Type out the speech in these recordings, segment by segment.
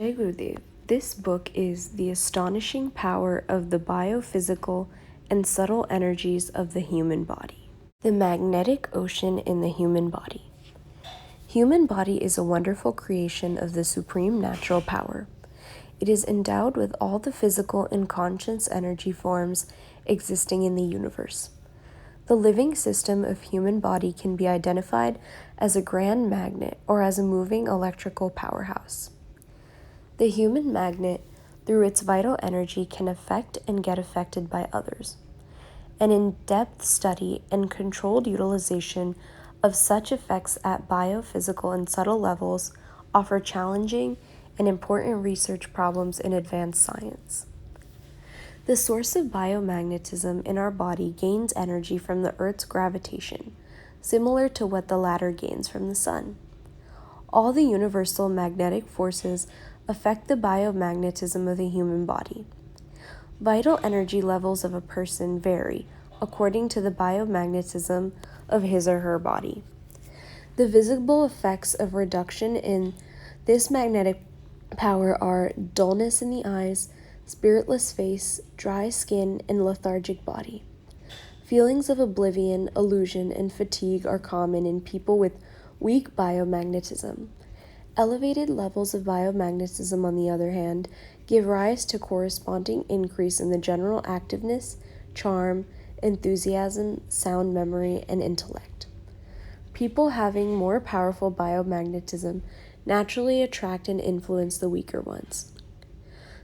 Jai Gurudev. This book is The Astonishing Power of the Biophysical and Subtle Energies of the Human Body. The Magnetic Ocean in the Human Body. Human body is a wonderful creation of the supreme natural power. It is endowed with all the physical and conscious energy forms existing in the universe. The living system of human body can be identified as a grand magnet or as a moving electrical powerhouse. The human magnet, through its vital energy, can affect and get affected by others. An in-depth study and controlled utilization of such effects at biophysical and subtle levels offer challenging and important research problems in advanced science. The source of biomagnetism in our body gains energy from the Earth's gravitation, similar to what the latter gains from the sun. All the universal magnetic forces affect the biomagnetism of the human body. Vital energy levels of a person vary according to the biomagnetism of his or her body. The visible effects of reduction in this magnetic power are dullness in the eyes, spiritless face, dry skin, and lethargic body. Feelings of oblivion, illusion, and fatigue are common in people with weak biomagnetism. Elevated levels of biomagnetism, on the other hand, give rise to corresponding increase in the general activeness, charm, enthusiasm, sound memory, and intellect. People having more powerful biomagnetism naturally attract and influence the weaker ones.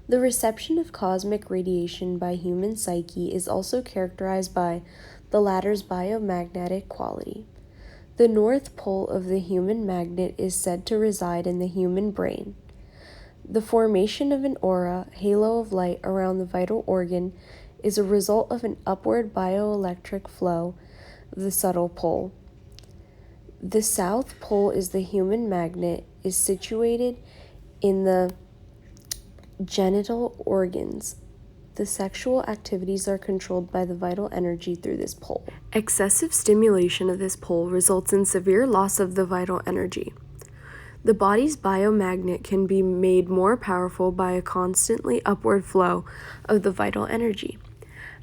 The reception of cosmic radiation by human psyche is also characterized by the latter's biomagnetic quality. The north pole of the human magnet is said to reside in the human brain. The formation of an aura, halo of light around the vital organ, is a result of an upward bioelectric flow of the subtle pole. The south pole is the human magnet, is situated in the genital organs. The sexual activities are controlled by the vital energy through this pole. Excessive stimulation of this pole results in severe loss of the vital energy. The body's biomagnet can be made more powerful by a constantly upward flow of the vital energy.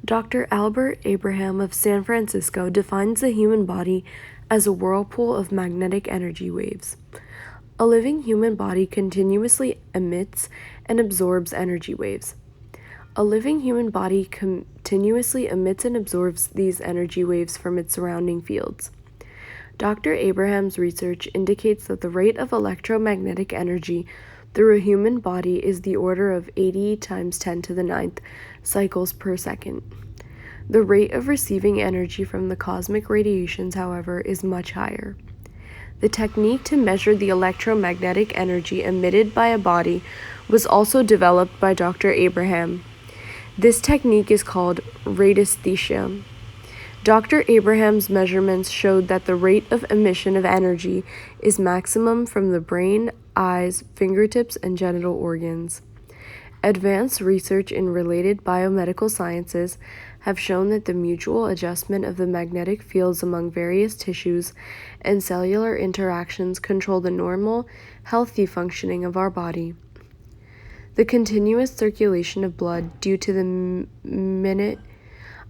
Dr. Albert Abraham of San Francisco defines the human body as a whirlpool of magnetic energy waves. A living human body continuously emits and absorbs energy waves. A living human body continuously emits and absorbs these energy waves from its surrounding fields. Dr. Abraham's research indicates that the rate of electromagnetic energy through a human body is the order of 80 times 10 to the 9th cycles per second. The rate of receiving energy from the cosmic radiations, however, is much higher. The technique to measure the electromagnetic energy emitted by a body was also developed by Dr. Abraham. This technique is called radiesthesia. Dr. Abraham's measurements showed that the rate of emission of energy is maximum from the brain, eyes, fingertips, and genital organs. Advanced research in related biomedical sciences have shown that the mutual adjustment of the magnetic fields among various tissues and cellular interactions control the normal, healthy functioning of our body. The continuous circulation of blood due to the minute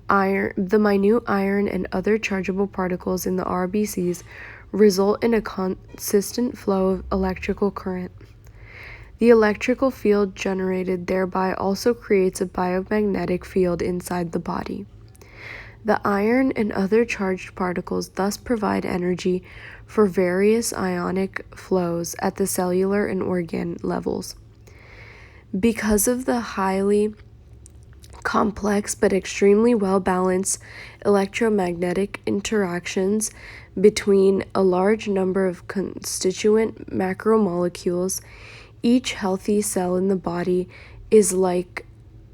iron and other chargeable particles in the RBCs result in a consistent flow of electrical current. The electrical field generated thereby also creates a biomagnetic field inside the body. The iron and other charged particles thus provide energy for various ionic flows at the cellular and organ levels. Because of the highly complex but extremely well-balanced electromagnetic interactions between a large number of constituent macromolecules, each healthy cell in the body is like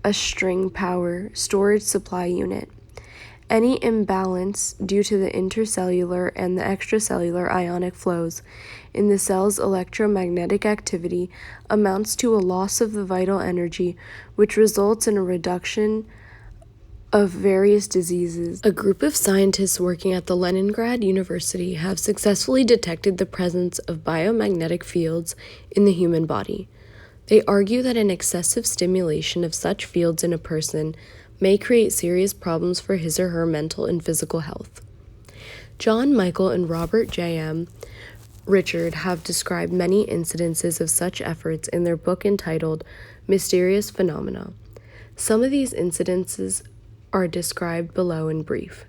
a string power storage supply unit. Any imbalance due to the intercellular and the extracellular ionic flows in the cell's electromagnetic activity amounts to a loss of the vital energy, which results in a reduction of various diseases. A group of scientists working at the Leningrad University have successfully detected the presence of biomagnetic fields in the human body. They argue that an excessive stimulation of such fields in a person may create serious problems for his or her mental and physical health. John, Michael, and Robert J.M. Richard have described many incidences of such efforts in their book entitled Mysterious Phenomena. Some of these incidences are described below in brief.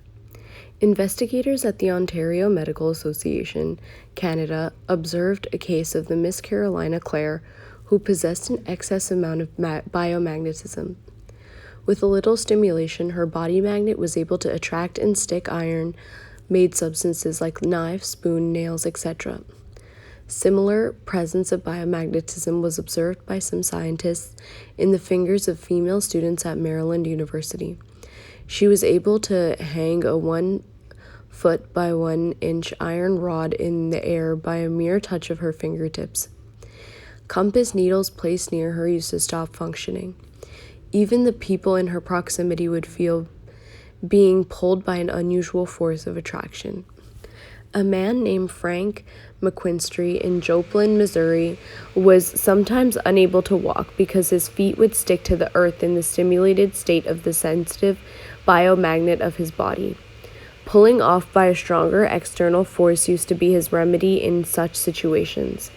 Investigators at the Ontario Medical Association, Canada, observed a case of the Miss Carolina Clare, who possessed an excess amount of biomagnetism. With a little stimulation, her body magnet was able to attract and stick iron-made substances like knives, spoon, nails, etc. Similar presence of biomagnetism was observed by some scientists in the fingers of female students at Maryland University. She was able to hang a 1 foot by 1 inch iron rod in the air by a mere touch of her fingertips. Compass needles placed near her used to stop functioning. Even the people in her proximity would feel being pulled by an unusual force of attraction. A man named Frank McQuinstry in Joplin, Missouri, was sometimes unable to walk because his feet would stick to the earth in the stimulated state of the sensitive biomagnet of his body. Pulling off by a stronger external force used to be his remedy in such situations.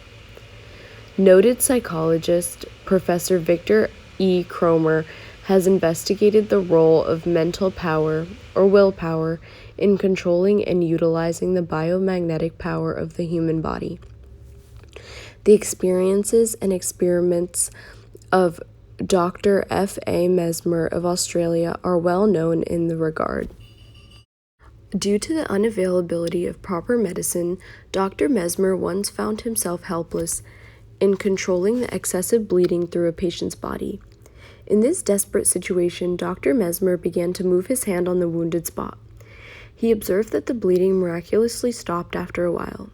Noted psychologist Professor Victor E. Cromer has investigated the role of mental power, or willpower, in controlling and utilizing the biomagnetic power of the human body. The experiences and experiments of Dr. F. A. Mesmer of Australia are well known in the regard. Due to the unavailability of proper medicine, Dr. Mesmer once found himself helpless in controlling the excessive bleeding through a patient's body. In this desperate situation, Dr. Mesmer began to move his hand on the wounded spot. He observed that the bleeding miraculously stopped after a while.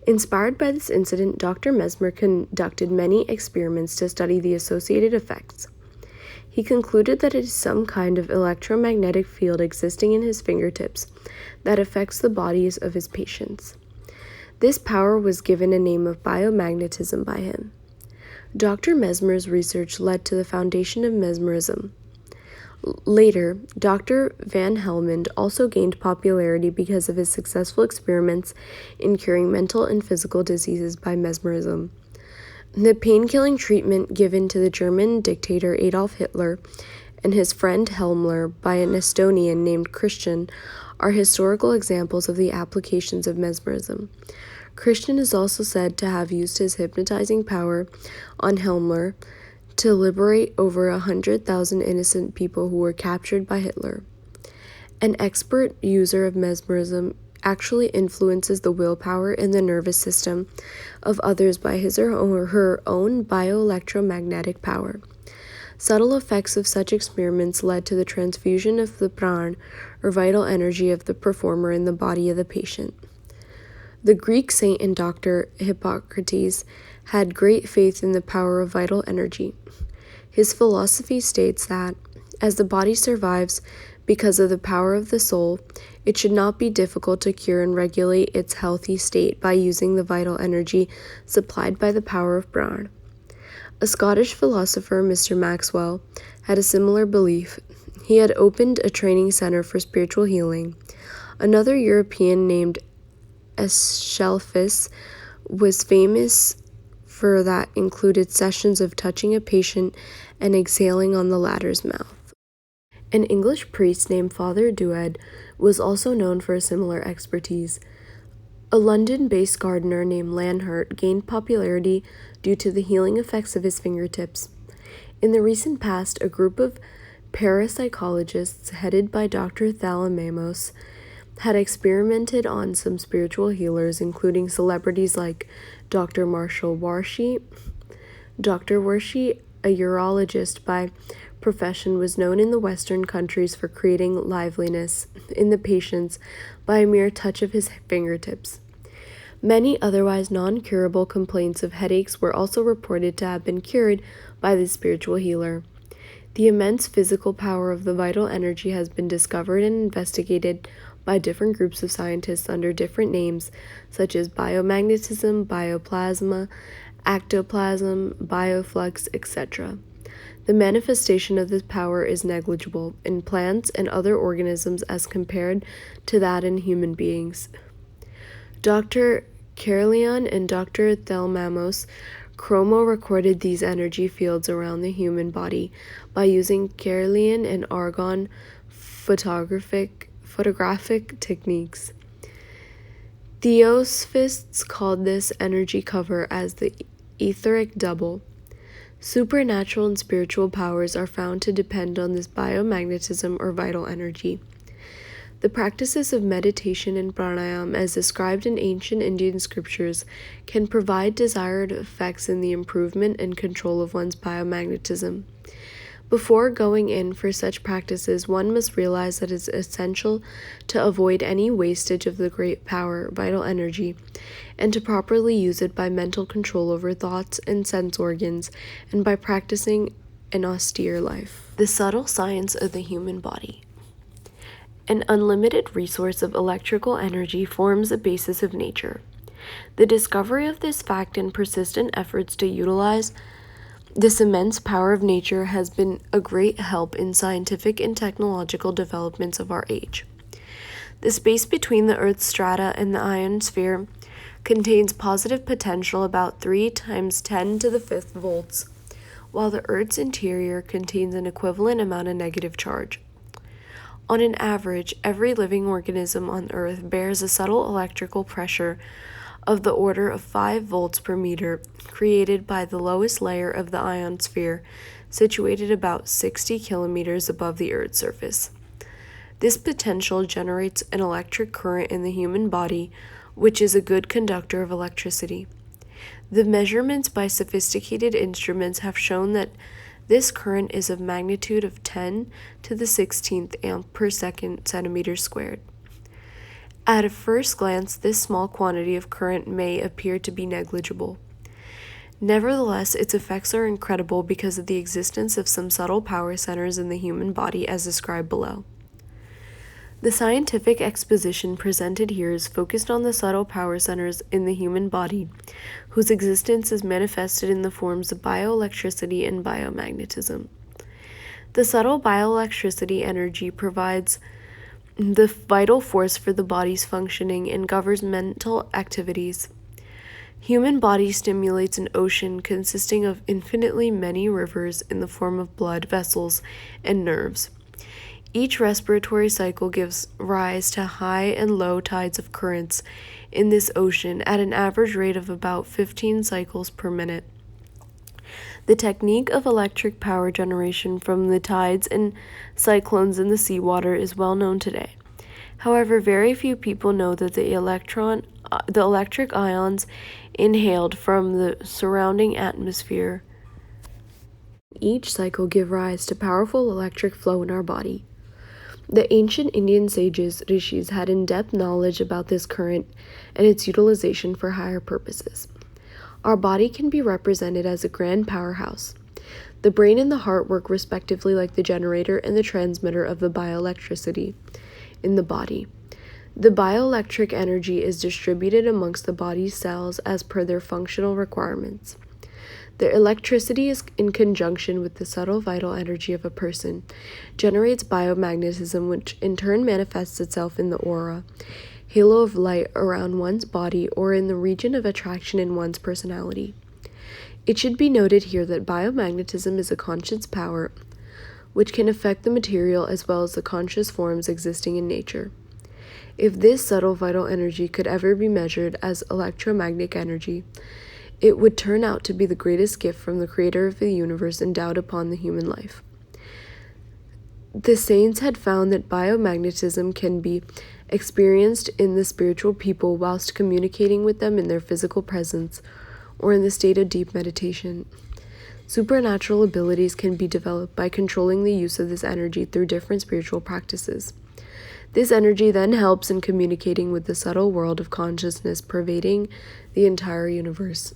Inspired by this incident, Dr. Mesmer conducted many experiments to study the associated effects. He concluded that it is some kind of electromagnetic field existing in his fingertips that affects the bodies of his patients. This power was given a name of biomagnetism by him. Dr. Mesmer's research led to the foundation of mesmerism. Later, Dr. Van Helmont also gained popularity because of his successful experiments in curing mental and physical diseases by mesmerism. The pain-killing treatment given to the German dictator Adolf Hitler and his friend Helmler by an Estonian named Christian are historical examples of the applications of mesmerism. Christian is also said to have used his hypnotizing power on Helmler to liberate over 100,000 innocent people who were captured by Hitler. An expert user of mesmerism actually influences the willpower and the nervous system of others by his or her own bioelectromagnetic power. Subtle effects of such experiments led to the transfusion of the pran, or vital energy of the performer, in the body of the patient. The Greek saint and doctor Hippocrates had great faith in the power of vital energy. His philosophy states that, as the body survives because of the power of the soul, it should not be difficult to cure and regulate its healthy state by using the vital energy supplied by the power of Brawn. A Scottish philosopher, Mr. Maxwell, had a similar belief. He had opened a training center for spiritual healing. Another European named Eschelfus was famous for that included sessions of touching a patient and exhaling on the latter's mouth. An English priest named Father Dued was also known for a similar expertise. A London-based gardener named Lanhert gained popularity due to the healing effects of his fingertips. In the recent past, a group of parapsychologists headed by Dr. Thalamasos had experimented on some spiritual healers, including celebrities like Dr. Marshall Warshi. Dr. Warshi, a urologist by profession, was known in the Western countries for creating liveliness in the patients by a mere touch of his fingertips. Many otherwise non-curable complaints of headaches were also reported to have been cured by this spiritual healer. The immense physical power of the vital energy has been discovered and investigated by different groups of scientists under different names, such as biomagnetism, bioplasma, ectoplasm, bioflux, etc. The manifestation of this power is negligible in plants and other organisms as compared to that in human beings. Dr. Caroleon and Dr. Thelmamos chromo-recorded these energy fields around the human body by using Carolean and argon photographic techniques. Theosophists called this energy cover as the etheric double. Supernatural and spiritual powers are found to depend on this biomagnetism or vital energy. The practices of meditation and pranayama, as described in ancient Indian scriptures, can provide desired effects in the improvement and control of one's biomagnetism. Before going in for such practices, one must realize that it is essential to avoid any wastage of the great power, vital energy, and to properly use it by mental control over thoughts and sense organs, and by practicing an austere life. The subtle science of the human body. An unlimited resource of electrical energy forms the basis of nature. The discovery of this fact and persistent efforts to utilize this immense power of nature has been a great help in scientific and technological developments of our age. The space between the Earth's strata and the ionosphere contains positive potential about 3 times 10 to the 5th volts, while the Earth's interior contains an equivalent amount of negative charge. On an average, every living organism on Earth bears a subtle electrical pressure of the order of 5 volts per meter, created by the lowest layer of the ionosphere, situated about 60 kilometers above the Earth's surface. This potential generates an electric current in the human body, which is a good conductor of electricity. The measurements by sophisticated instruments have shown that this current is of magnitude of 10 to the 16th amp per second centimeter squared. At a first glance, this small quantity of current may appear to be negligible. Nevertheless, its effects are incredible because of the existence of some subtle power centers in the human body as described below. The scientific exposition presented here is focused on the subtle power centers in the human body, whose existence is manifested in the forms of bioelectricity and biomagnetism. The subtle bioelectricity energy provides the vital force for the body's functioning and governs mental activities. Human body stimulates an ocean consisting of infinitely many rivers in the form of blood vessels and nerves. Each respiratory cycle gives rise to high and low tides of currents in this ocean at an average rate of about 15 cycles per minute. The technique of electric power generation from the tides and cyclones in the seawater is well known today. However, very few people know that the electric ions inhaled from the surrounding atmosphere each cycle give rise to powerful electric flow in our body. The ancient Indian sages, rishis, had in-depth knowledge about this current and its utilization for higher purposes. Our body can be represented as a grand powerhouse. The brain and the heart work respectively like the generator and the transmitter of the bioelectricity in the body. The bioelectric energy is distributed amongst the body's cells as per their functional requirements. The electricity is in conjunction with the subtle vital energy of a person, generates biomagnetism, which in turn manifests itself in the aura, halo of light around one's body or in the region of attraction in one's personality. It should be noted here that biomagnetism is a conscious power which can affect the material as well as the conscious forms existing in nature. If this subtle vital energy could ever be measured as electromagnetic energy, it would turn out to be the greatest gift from the Creator of the universe endowed upon the human life. The saints had found that biomagnetism can be experienced in the spiritual people whilst communicating with them in their physical presence or in the state of deep meditation. Supernatural abilities can be developed by controlling the use of this energy through different spiritual practices. This energy then helps in communicating with the subtle world of consciousness pervading the entire universe.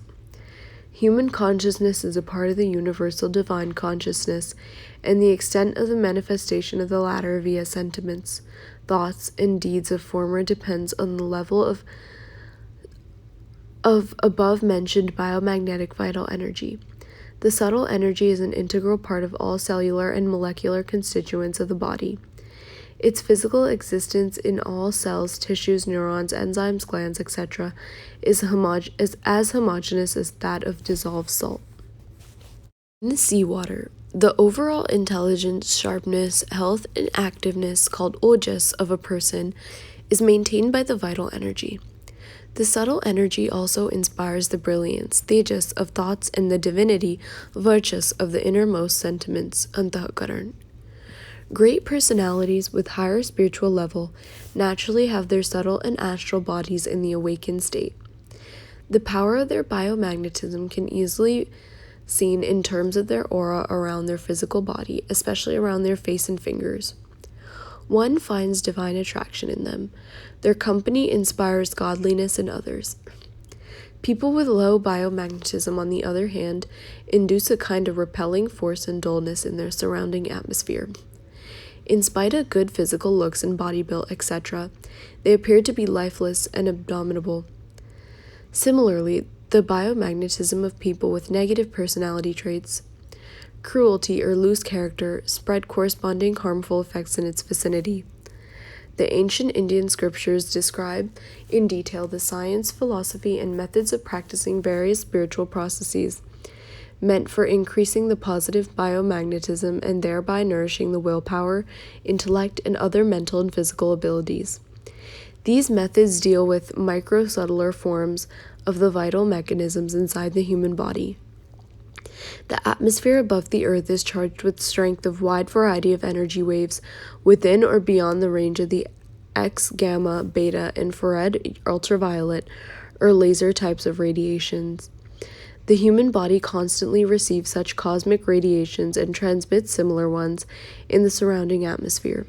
Human consciousness is a part of the universal divine consciousness, and the extent of the manifestation of the latter via sentiments, thoughts, and deeds of former depends on the level of above-mentioned biomagnetic vital energy. The subtle energy is an integral part of all cellular and molecular constituents of the body. Its physical existence in all cells, tissues, neurons, enzymes, glands, etc., is as homogeneous as that of dissolved salt. In the seawater, the overall intelligence, sharpness, health, and activeness called ojas of a person is maintained by the vital energy. The subtle energy also inspires the brilliance, tejas, of thoughts and the divinity, varchas, of the innermost sentiments, antahakaran. Great personalities with higher spiritual level naturally have their subtle and astral bodies in the awakened state. The power of their biomagnetism can easily seen in terms of their aura around their physical body, especially around their face and fingers. One finds divine attraction in them. Their company inspires godliness in others. People with low biomagnetism, on the other hand, induce a kind of repelling force and dullness in their surrounding atmosphere. In spite of good physical looks and body build, etc., they appear to be lifeless and abominable. Similarly, the biomagnetism of people with negative personality traits, cruelty, or loose character spread corresponding harmful effects in its vicinity. The ancient Indian scriptures describe in detail the science, philosophy, and methods of practicing various spiritual processes meant for increasing the positive biomagnetism and thereby nourishing the willpower, intellect, and other mental and physical abilities. These methods deal with micro-subtler forms of the vital mechanisms inside the human body. The atmosphere above the earth is charged with strength of wide variety of energy waves within or beyond the range of the X, gamma, beta, infrared, ultraviolet, or laser types of radiations. The human body constantly receives such cosmic radiations and transmits similar ones in the surrounding atmosphere.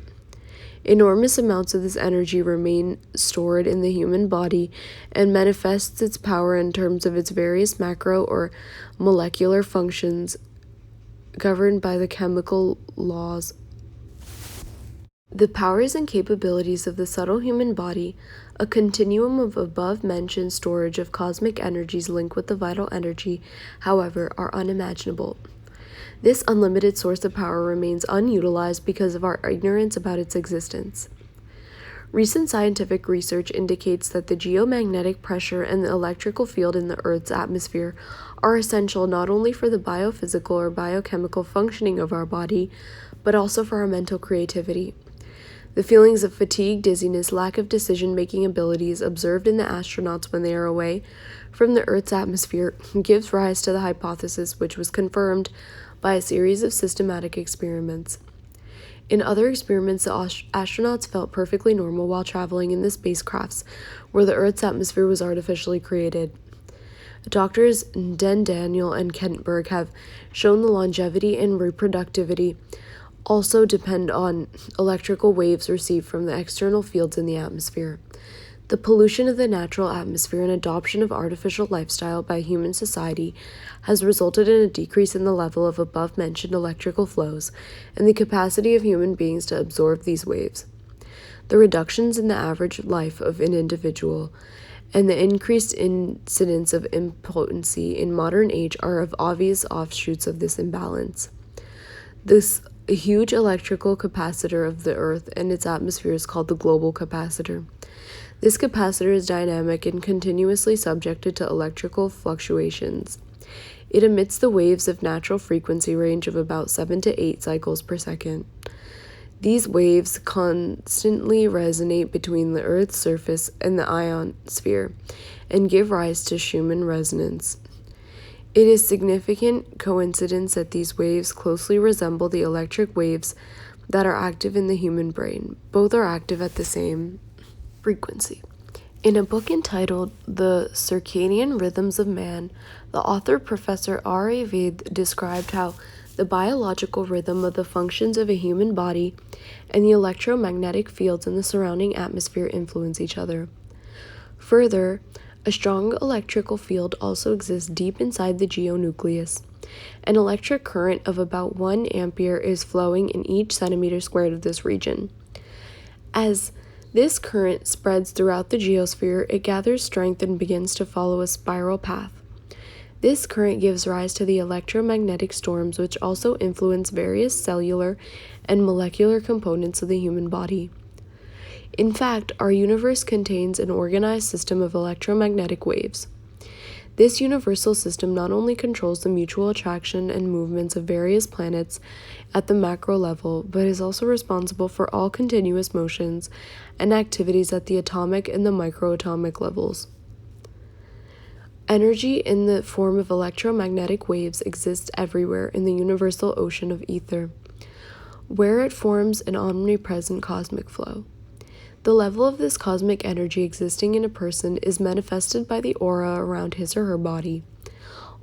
Enormous amounts of this energy remain stored in the human body and manifests its power in terms of its various macro or molecular functions governed by the chemical laws. The powers and capabilities of the subtle human body, a continuum of above-mentioned storage of cosmic energies linked with the vital energy, however, are unimaginable. This unlimited source of power remains unutilized because of our ignorance about its existence. Recent scientific research indicates that the geomagnetic pressure and the electrical field in the Earth's atmosphere are essential not only for the biophysical or biochemical functioning of our body, but also for our mental creativity. The feelings of fatigue, dizziness, lack of decision-making abilities observed in the astronauts when they are away from the Earth's atmosphere gives rise to the hypothesis, which was confirmed by a series of systematic experiments. In other experiments, the astronauts felt perfectly normal while traveling in the spacecrafts where the Earth's atmosphere was artificially created. Doctors Den Daniel and Kentberg have shown the longevity and reproductivity also depend on electrical waves received from the external fields in the atmosphere. The pollution of the natural atmosphere and adoption of artificial lifestyle by human society has resulted in a decrease in the level of above-mentioned electrical flows and the capacity of human beings to absorb these waves. The reductions in the average life of an individual and the increased incidence of impotency in modern age are of obvious offshoots of this imbalance. This huge electrical capacitor of the Earth and its atmosphere is called the global capacitor. This capacitor is dynamic and continuously subjected to electrical fluctuations. It emits the waves of natural frequency range of about 7 to 8 cycles per second. These waves constantly resonate between the Earth's surface and the ionosphere and give rise to Schumann resonance. It is significant coincidence that these waves closely resemble the electric waves that are active in the human brain. Both are active at the same frequency. In a book entitled The Circadian Rhythms of Man, the author Professor R.A. Ved described how the biological rhythm of the functions of a human body and the electromagnetic fields in the surrounding atmosphere influence each other. Further, a strong electrical field also exists deep inside the geonucleus. An electric current of about 1 ampere is flowing in each centimeter squared of this region. As This current spreads throughout the geosphere, it gathers strength and begins to follow a spiral path. This current gives rise to the electromagnetic storms, which also influence various cellular and molecular components of the human body. In fact, our universe contains an organized system of electromagnetic waves. This universal system not only controls the mutual attraction and movements of various planets at the macro level, but is also responsible for all continuous motions and activities at the atomic and the microatomic levels. Energy in the form of electromagnetic waves exists everywhere in the universal ocean of ether, where it forms an omnipresent cosmic flow. The level of this cosmic energy existing in a person is manifested by the aura around his or her body.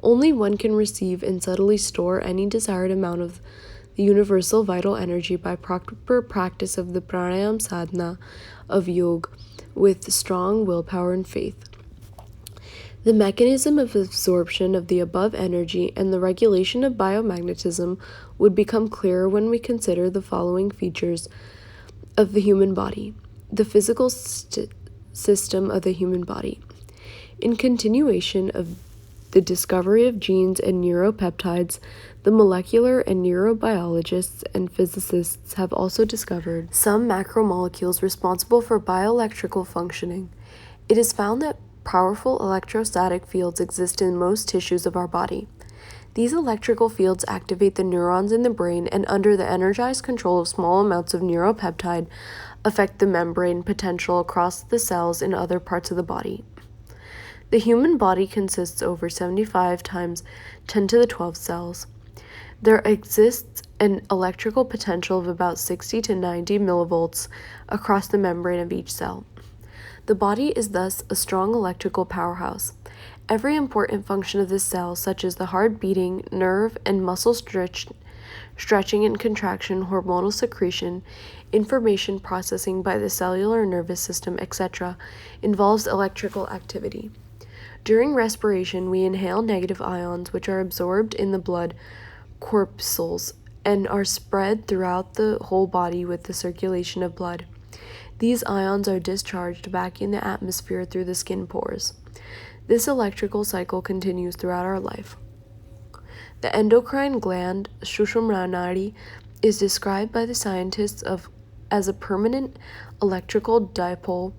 Only one can receive and subtly store any desired amount of the universal vital energy by proper practice of the pranayama sadhana of yoga with strong willpower and faith. The mechanism of absorption of the above energy and the regulation of biomagnetism would become clearer when we consider the following features of the human body. The physical system of the human body. In continuation of the discovery of genes and neuropeptides, the molecular and neurobiologists and physicists have also discovered some macromolecules responsible for bioelectrical functioning. It is found that powerful electrostatic fields exist in most tissues of our body. These electrical fields activate the neurons in the brain and, under the energized control of small amounts of neuropeptide, affect the membrane potential across the cells in other parts of the body. The human body consists over 75 times 10 to the 12 cells. There exists an electrical potential of about 60 to 90 millivolts across the membrane of each cell. The body is thus a strong electrical powerhouse. Every important function of this cell, such as the heart beating, nerve and muscle stretching and contraction, hormonal secretion, information processing by the cellular nervous system, etc., involves electrical activity. During respiration, we inhale negative ions, which are absorbed in the blood corpuscles and are spread throughout the whole body with the circulation of blood. These ions are discharged back in the atmosphere through the skin pores. This electrical cycle continues throughout our life. The endocrine gland, Sushumna Nadi, is described by the scientists as a permanent electrical dipole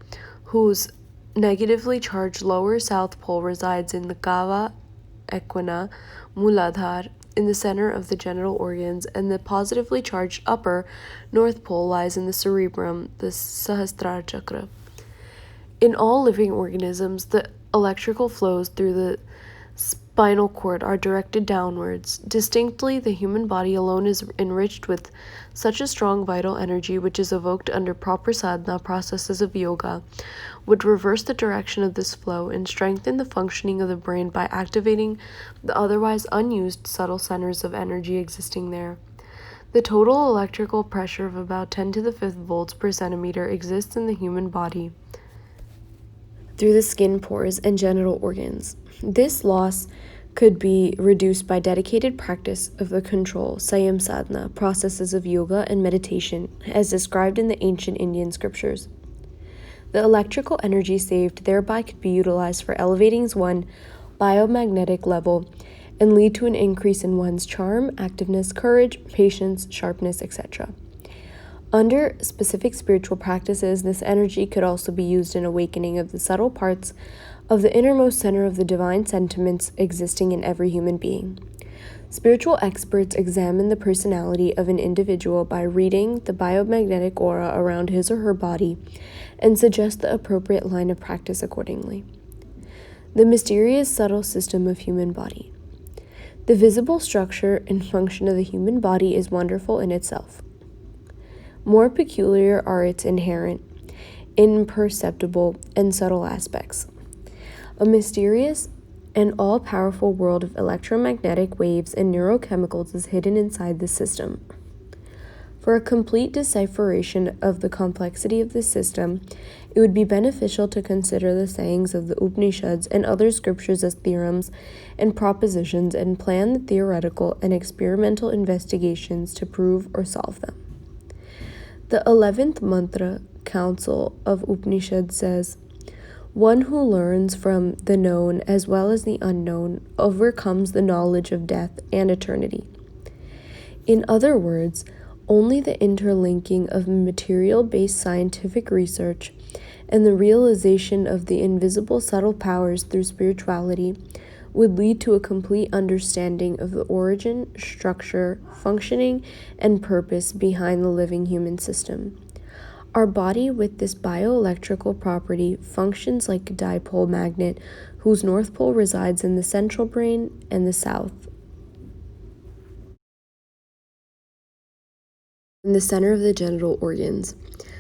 whose negatively charged lower south pole resides in the Kava Equina Muladhar in the center of the genital organs, and the positively charged upper north pole lies in the cerebrum, the Sahasrara chakra. In all living organisms, the electrical flows through the spinal cord are directed downwards. Distinctly, the human body alone is enriched with such a strong vital energy, which is evoked under proper sadhana processes of yoga, would reverse the direction of this flow and strengthen the functioning of the brain by activating the otherwise unused subtle centers of energy existing there. The total electrical pressure of about 10 to the 5th volts per centimeter exists in the human body through the skin pores and genital organs. This loss could be reduced by dedicated practice of the control, Sayam Sadhana, processes of yoga and meditation, as described in the ancient Indian scriptures. The electrical energy saved thereby could be utilized for elevating one's biomagnetic level and lead to an increase in one's charm, activeness, courage, patience, sharpness, etc. Under specific spiritual practices, this energy could also be used in awakening of the subtle parts of the innermost center of the divine sentiments existing in every human being. Spiritual experts examine the personality of an individual by reading the biomagnetic aura around his or her body and suggest the appropriate line of practice accordingly. The mysterious subtle system of human body. The visible structure and function of the human body is wonderful in itself. More peculiar are its inherent, imperceptible, and subtle aspects. A mysterious and all-powerful world of electromagnetic waves and neurochemicals is hidden inside the system. For a complete decipheration of the complexity of this system, it would be beneficial to consider the sayings of the Upanishads and other scriptures as theorems and propositions and plan the theoretical and experimental investigations to prove or solve them. The 11th mantra council of Upanishad says, "One who learns from the known as well as the unknown overcomes the knowledge of death and eternity." In other words, only the interlinking of material-based scientific research and the realization of the invisible subtle powers through spirituality would lead to a complete understanding of the origin, structure, functioning, and purpose behind the living human system. Our body, with this bioelectrical property, functions like a dipole magnet whose north pole resides in the central brain and the south in the center of the genital organs.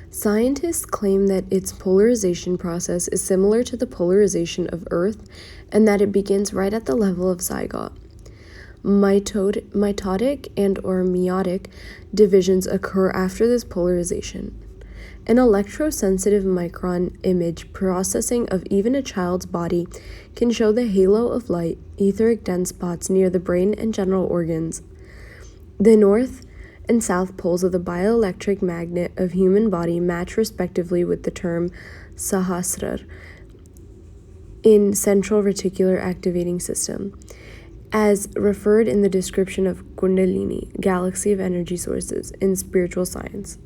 Scientists claim that its polarization process is similar to the polarization of Earth and that it begins right at the level of zygote. Mitotic and or meiotic divisions occur after this polarization. An electrosensitive micron image processing of even a child's body can show the halo of light, etheric dense spots near the brain and genital organs. The north and south poles of the bioelectric magnet of human body match respectively with the term sahasrar in central reticular activating system, as referred in the description of Kundalini, galaxy of energy sources, in spiritual science.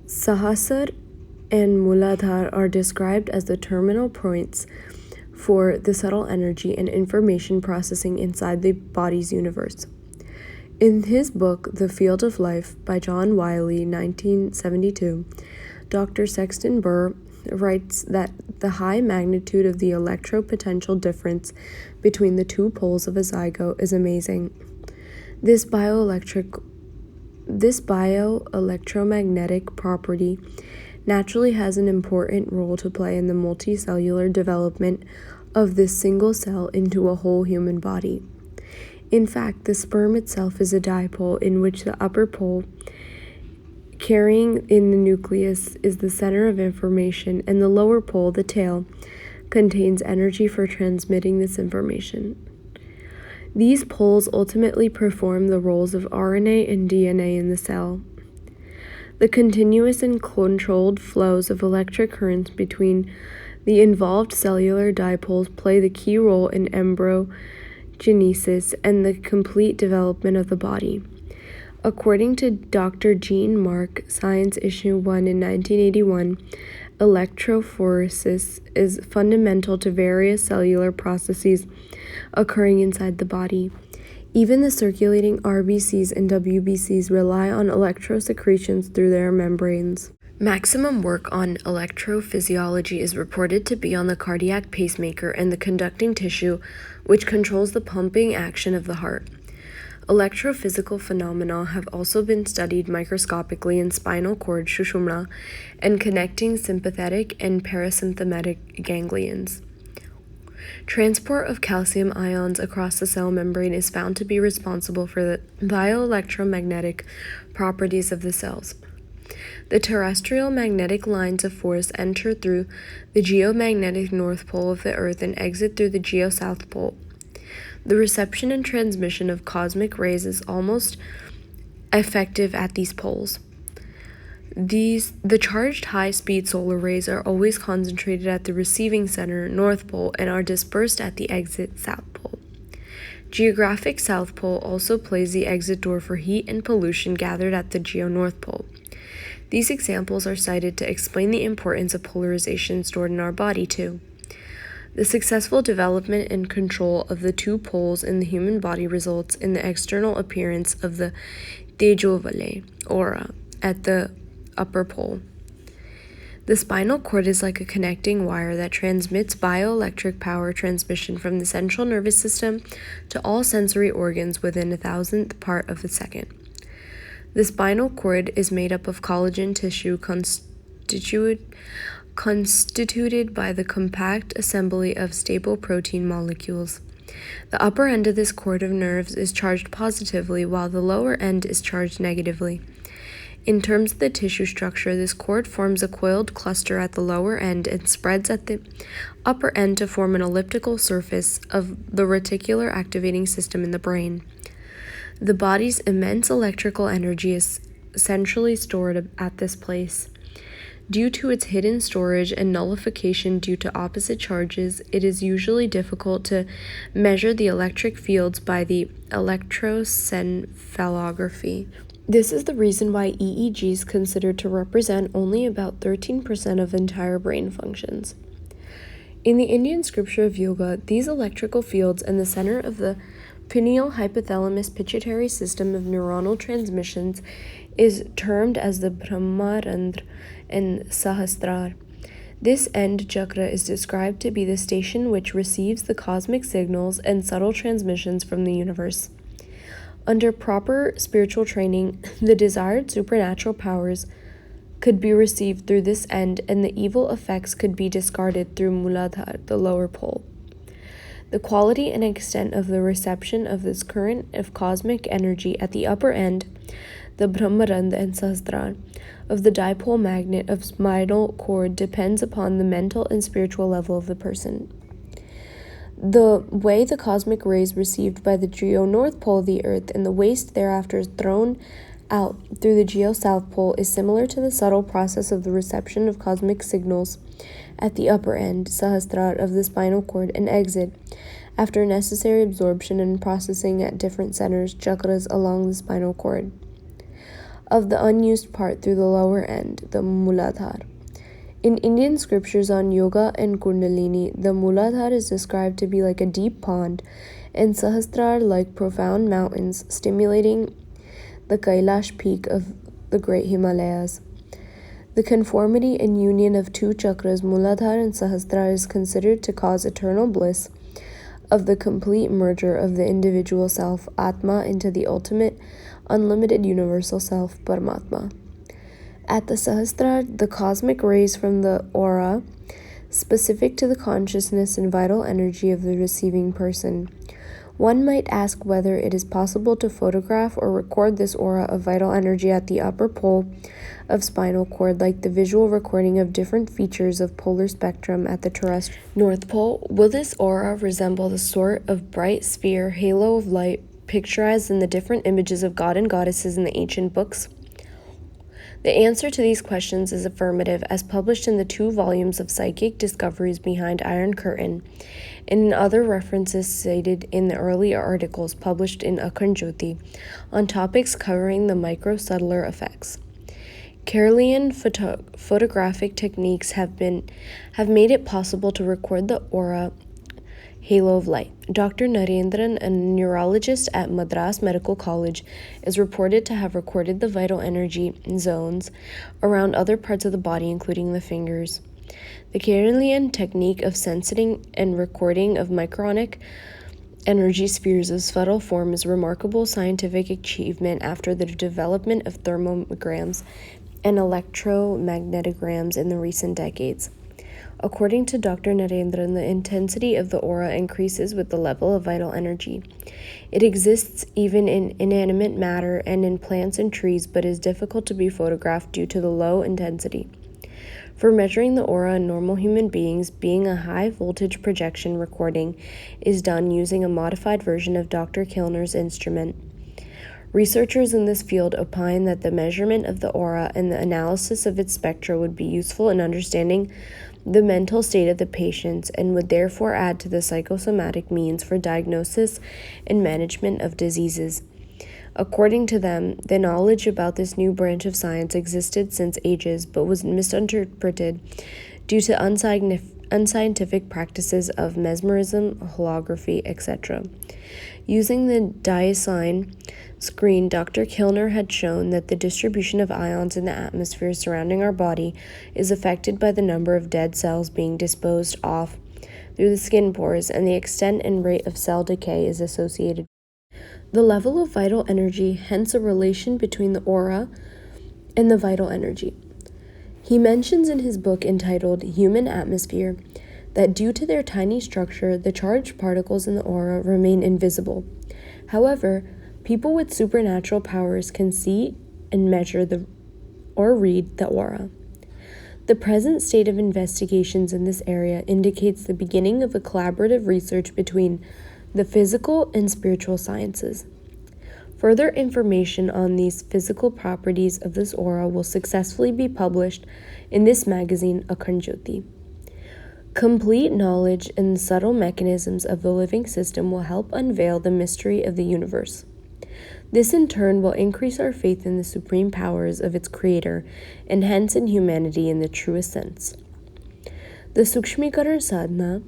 Sahasrar and Muladhara are described as the terminal points for the subtle energy and information processing inside the body's universe. In his book, The Field of Life, by John Wiley, 1972, Dr. Sexton Burr writes that the high magnitude of the electropotential difference between the two poles of a zygote is amazing. This bioelectromagnetic property naturally has an important role to play in the multicellular development of this single cell into a whole human body. In fact, the sperm itself is a dipole in which the upper pole, carrying in the nucleus, is the center of information, and the lower pole, the tail, contains energy for transmitting this information. These poles ultimately perform the roles of RNA and DNA in the cell. The continuous and controlled flows of electric currents between the involved cellular dipoles play the key role in embryogenesis and the complete development of the body. According to Dr. Jean Mark, Science Issue 1 in 1981, electrophoresis is fundamental to various cellular processes occurring inside the body. Even the circulating RBCs and WBCs rely on electrosecretions through their membranes. Maximum work on electrophysiology is reported to be on the cardiac pacemaker and the conducting tissue, which controls the pumping action of the heart. Electrophysical phenomena have also been studied microscopically in spinal cord sushumna and connecting sympathetic and parasympathetic ganglions. Transport of calcium ions across the cell membrane is found to be responsible for the bioelectromagnetic properties of the cells. The terrestrial magnetic lines of force enter through the geomagnetic north pole of the Earth and exit through the geo-south pole. The reception and transmission of cosmic rays is almost effective at these poles. The charged high-speed solar rays are always concentrated at the receiving center, north pole, and are dispersed at the exit, south pole. Geographic south pole also plays the exit door for heat and pollution gathered at the geo-north pole. These examples are cited to explain the importance of polarization stored in our body, too. The successful development and control of the two poles in the human body results in the external appearance of the Tejovale, aura, at the upper pole. The spinal cord is like a connecting wire that transmits bioelectric power transmission from the central nervous system to all sensory organs within 1,000th part of a second. The spinal cord is made up of collagen tissue constituted by the compact assembly of stable protein molecules. The upper end of this cord of nerves is charged positively, while the lower end is charged negatively. In terms of the tissue structure, this cord forms a coiled cluster at the lower end and spreads at the upper end to form an elliptical surface of the reticular activating system in the brain. The body's immense electrical energy is centrally stored at this place. Due to its hidden storage and nullification due to opposite charges, it is usually difficult to measure the electric fields by the electroencephalography. This is the reason why EEG is considered to represent only about 13% of entire brain functions. In the Indian scripture of yoga, these electrical fields and the center of the pineal hypothalamus pituitary system of neuronal transmissions is termed as the Brahmarandra and Sahasrara. This end chakra is described to be the station which receives the cosmic signals and subtle transmissions from the universe. Under proper spiritual training, the desired supernatural powers could be received through this end, and the evil effects could be discarded through Muladhara, the lower pole. The quality and extent of the reception of this current of cosmic energy at the upper end, the Brahmarandha and Sahasrara, of the dipole magnet of spinal cord depends upon the mental and spiritual level of the person. The way the cosmic rays received by the geo-north pole of the earth and the waste thereafter is thrown out through the geo-south pole is similar to the subtle process of the reception of cosmic signals at the upper end, Sahasrara, of the spinal cord and exit, after necessary absorption and processing at different centers, chakras along the spinal cord, of the unused part through the lower end, the Muladhara. In Indian scriptures on yoga and kundalini, the Muladhara is described to be like a deep pond and Sahasrara like profound mountains, stimulating the Kailash peak of the great Himalayas. The conformity and union of two chakras, Muladhara and Sahasrara, is considered to cause eternal bliss of the complete merger of the individual self, Atma, into the ultimate, unlimited universal self, Paramatma. At the Sahasrara, the cosmic rays from the aura, specific to the consciousness and vital energy of the receiving person. One might ask whether it is possible to photograph or record this aura of vital energy at the upper pole of spinal cord, like the visual recording of different features of polar spectrum at the terrestrial North Pole. Will this aura resemble the sort of bright sphere, halo of light, picturized in the different images of god and goddesses in the ancient books? The answer to these questions is affirmative, as published in the 2 volumes of Psychic Discoveries Behind Iron Curtain, and in other references cited in the earlier articles published in Akhand Jyoti on topics covering the micro-subtler effects. Keralian photographic techniques have made it possible to record the aura halo of light. Dr. Narendran, a neurologist at Madras Medical College, is reported to have recorded the vital energy zones around other parts of the body, including the fingers. The Keralian technique of sensing and recording of micronic energy spheres of subtle form is a remarkable scientific achievement after the development of thermograms and electromagnetograms in the recent decades. According to Dr. Narendran, the intensity of the aura increases with the level of vital energy. It exists even in inanimate matter and in plants and trees, but is difficult to be photographed due to the low intensity. For measuring the aura in normal human beings, being a high-voltage projection recording is done using a modified version of Dr. Kilner's instrument. Researchers in this field opine that the measurement of the aura and the analysis of its spectra would be useful in understanding the mental state of the patients and would therefore add to the psychosomatic means for diagnosis and management of diseases. According to them, the knowledge about this new branch of science existed since ages but was misinterpreted due to unscientific practices of mesmerism, holography, etc. Using the Diasine screen, Dr. Kilner had shown that the distribution of ions in the atmosphere surrounding our body is affected by the number of dead cells being disposed off through the skin pores, and the extent and rate of cell decay is associated. The level of vital energy, hence a relation between the aura and the vital energy. He mentions in his book entitled Human Atmosphere that due to their tiny structure, the charged particles in the aura remain invisible. However, people with supernatural powers can see and measure or read the aura. The present state of investigations in this area indicates the beginning of a collaborative research between the physical and spiritual sciences. Further information on these physical properties of this aura will successfully be published in this magazine, Akanjoti. Complete knowledge in the subtle mechanisms of the living system will help unveil the mystery of the universe. This in turn will increase our faith in the supreme powers of its creator and hence in humanity in the truest sense. The Sukshmikara sadhana,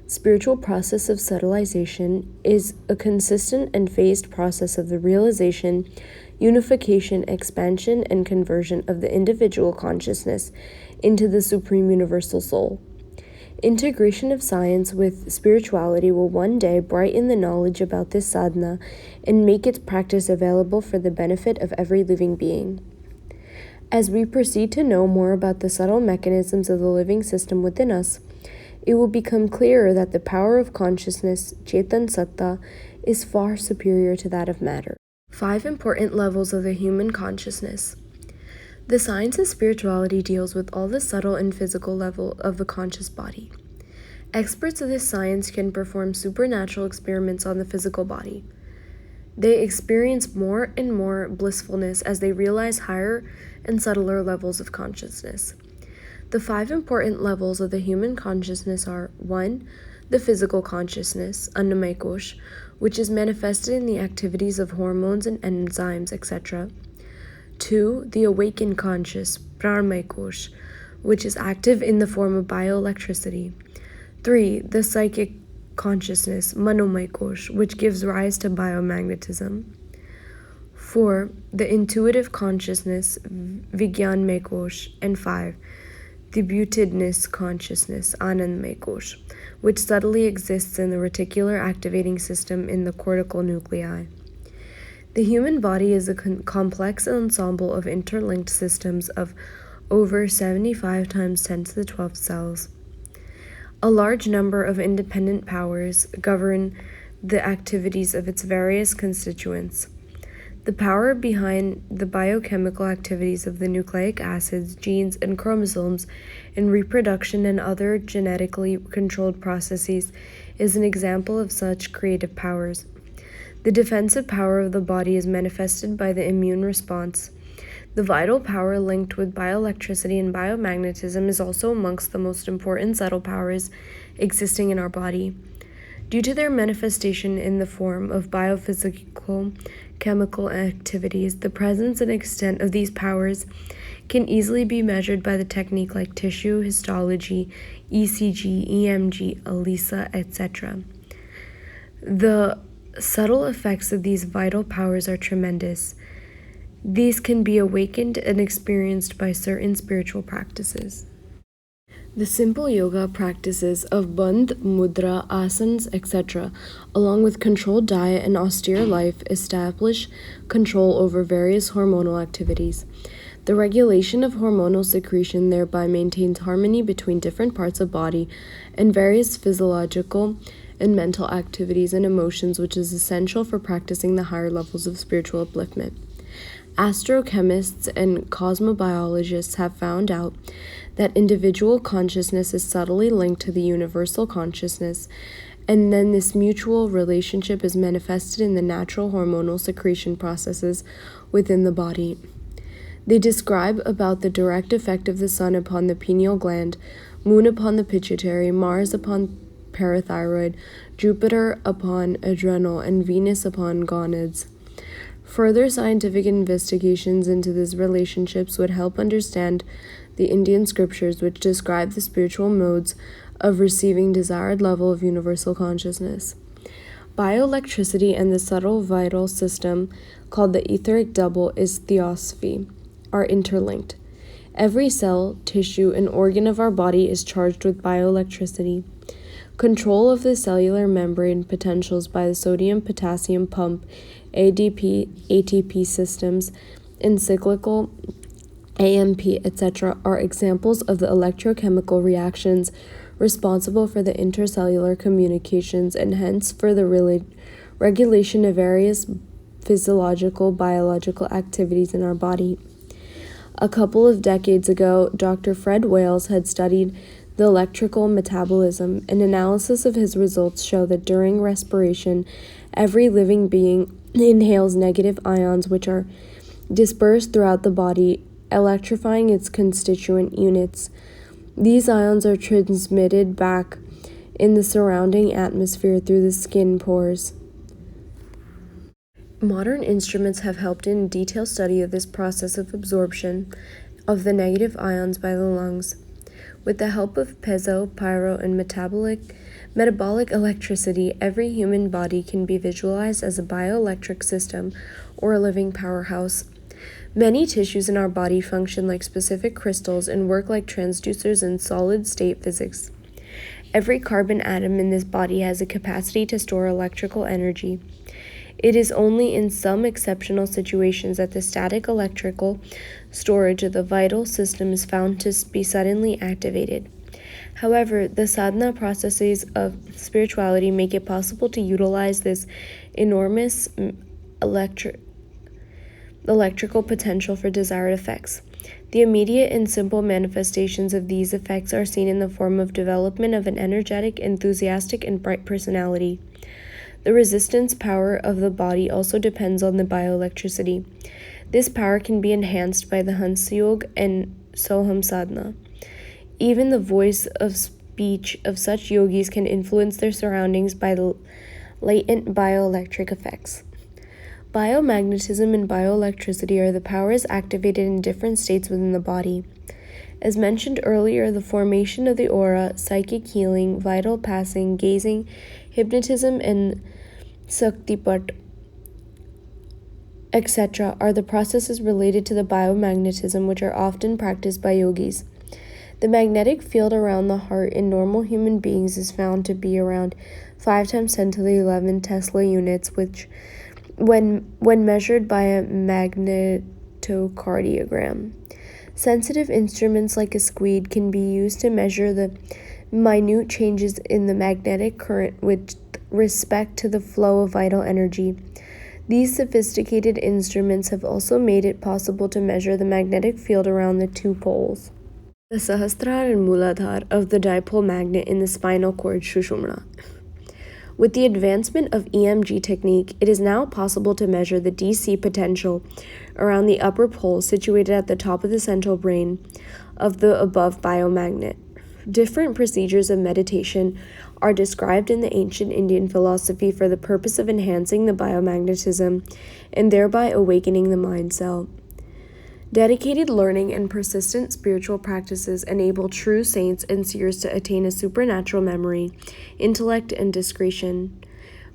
spiritual process of subtilization, is a consistent and phased process of the realization, unification, expansion, and conversion of the individual consciousness into the supreme universal soul. Integration of science with spirituality will one day brighten the knowledge about this sadhana and make its practice available for the benefit of every living being. As we proceed to know more about the subtle mechanisms of the living system within us, it will become clearer that the power of consciousness, Chetan Satta, is far superior to that of matter. 5 important levels of the human consciousness. The science of spirituality deals with all the subtle and physical level of the conscious body. Experts of this science can perform supernatural experiments on the physical body. They experience more and more blissfulness as they realize higher and subtler levels of consciousness. The 5 important levels of the human consciousness are 1. The physical consciousness, Annamaya Kosh, which is manifested in the activities of hormones and enzymes, etc. 2. The awakened conscious, Pranamaya Kosh, which is active in the form of bioelectricity. 3. The psychic consciousness, Manomaya Kosh, which gives rise to biomagnetism. 4. The intuitive consciousness, Vijnanmaya Kosh. And 5. The beatedness consciousness, Anandamaya Kosh, which subtly exists in the reticular activating system in the cortical nuclei. The human body is a complex ensemble of interlinked systems of over 75 times 10 to the 12th cells. A large number of independent powers govern the activities of its various constituents. The power behind the biochemical activities of the nucleic acids, genes, and chromosomes in reproduction and other genetically controlled processes is an example of such creative powers. The defensive power of the body is manifested by the immune response. The vital power linked with bioelectricity and biomagnetism is also amongst the most important subtle powers existing in our body. Due to their manifestation in the form of biophysical chemical activities, the presence and extent of these powers can easily be measured by the technique like tissue histology, ECG, EMG, ELISA, etc. The subtle effects of these vital powers are tremendous. These can be awakened and experienced by certain spiritual practices. The simple yoga practices of bandh, mudra, asanas, etc., along with controlled diet and austere life, establish control over various hormonal activities. The regulation of hormonal secretion thereby maintains harmony between different parts of body and various physiological and mental activities and emotions, which is essential for practicing the higher levels of spiritual upliftment. Astrochemists and cosmobiologists have found out that individual consciousness is subtly linked to the universal consciousness, and then this mutual relationship is manifested in the natural hormonal secretion processes within the body. They describe about the direct effect of the sun upon the pineal gland, moon upon the pituitary, Mars upon parathyroid, Jupiter upon adrenal, and Venus upon gonads. Further scientific investigations into these relationships would help understand the Indian scriptures, which describe the spiritual modes of receiving desired level of universal consciousness. Bioelectricity and the subtle vital system, called the etheric double, is theosophy, are interlinked. Every cell, tissue, and organ of our body is charged with bioelectricity. Control of the cellular membrane potentials by the sodium-potassium pump, ADP, ATP systems, and cyclical AMP, etc., are examples of the electrochemical reactions responsible for the intercellular communications and hence for the regulation of various physiological, biological activities in our body. A couple of decades ago, Dr. Fred Wales had studied the electrical metabolism. An analysis of his results show that during respiration, every living being inhales negative ions which are dispersed throughout the body, electrifying its constituent units. These ions are transmitted back in the surrounding atmosphere through the skin pores. Modern instruments have helped in detailed study of this process of absorption of the negative ions by the lungs. With the help of piezo, pyro, and metabolic electricity, every human body can be visualized as a bioelectric system or a living powerhouse. Many tissues in our body function like specific crystals and work like transducers in solid-state physics. Every carbon atom in this body has a capacity to store electrical energy. It is only in some exceptional situations that the static electrical storage of the vital system is found to be suddenly activated. However, the sadhana processes of spirituality make it possible to utilize this enormous electrical potential for desired effects. The immediate and simple manifestations of these effects are seen in the form of development of an energetic, enthusiastic, and bright personality. The resistance power of the body also depends on the bioelectricity. This power can be enhanced by the Hansyog and Soham sadhana. Even the voice of speech of such yogis can influence their surroundings by the latent bioelectric effects. Biomagnetism and bioelectricity are the powers activated in different states within the body. As mentioned earlier, the formation of the aura, psychic healing, vital passing, gazing, hypnotism, and Saktipat, etc. are the processes related to the biomagnetism which are often practiced by yogis. The magnetic field around the heart in normal human beings is found to be around 5 × 10 to the 11 Tesla units, which, when measured by a magnetocardiogram. Sensitive instruments like a squeed can be used to measure the minute changes in the magnetic current with respect to the flow of vital energy. These sophisticated instruments have also made it possible to measure the magnetic field around the 2 poles, the Sahasrara and Muladhara, of the dipole magnet in the spinal cord Sushumna. With the advancement of EMG technique, it is now possible to measure the DC potential around the upper pole situated at the top of the central brain of the above biomagnet. Different procedures of meditation are described in the ancient Indian philosophy for the purpose of enhancing the biomagnetism and thereby awakening the mind cell. Dedicated learning and persistent spiritual practices enable true saints and seers to attain a supernatural memory, intellect, and discretion.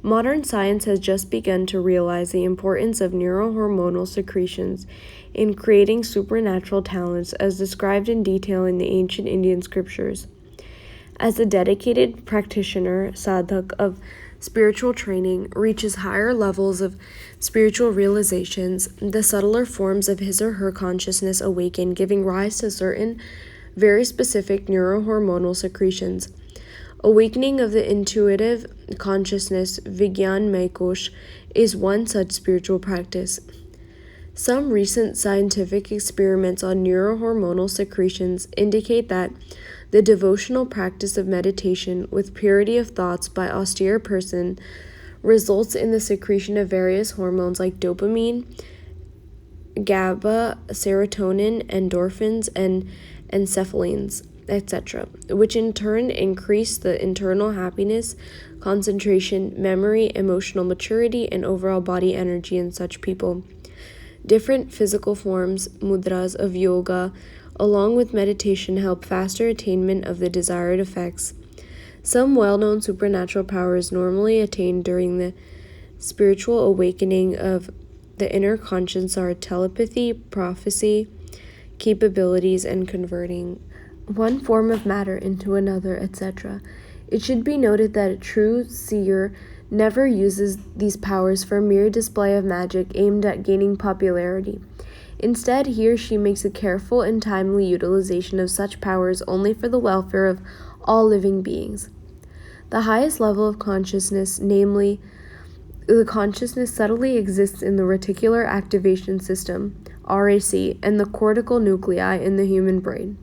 Modern science has just begun to realize the importance of neurohormonal secretions in creating supernatural talents as described in detail in the ancient Indian scriptures. As a dedicated practitioner, sadhak of spiritual training reaches higher levels of spiritual realizations, the subtler forms of his or her consciousness awaken, giving rise to certain very specific neurohormonal secretions. Awakening of the intuitive consciousness, Vigyan Maikosh, is one such spiritual practice. Some recent scientific experiments on neurohormonal secretions indicate that the devotional practice of meditation with purity of thoughts by austere person results in the secretion of various hormones like dopamine, GABA, serotonin, endorphins, and encephalines, etc., which in turn increase the internal happiness, concentration, memory, emotional maturity, and overall body energy in such people. Different physical forms, mudras, of yoga, along with meditation, help faster attainment of the desired effects. Some well-known supernatural powers normally attained during the spiritual awakening of the inner conscience are telepathy, prophecy, capabilities, and converting one form of matter into another, etc. It should be noted that a true seer never uses these powers for mere display of magic aimed at gaining popularity. Instead, he or she makes a careful and timely utilization of such powers only for the welfare of all living beings. The highest level of consciousness, namely, the consciousness subtly exists in the reticular activation system, RAC, and the cortical nuclei in the human brain.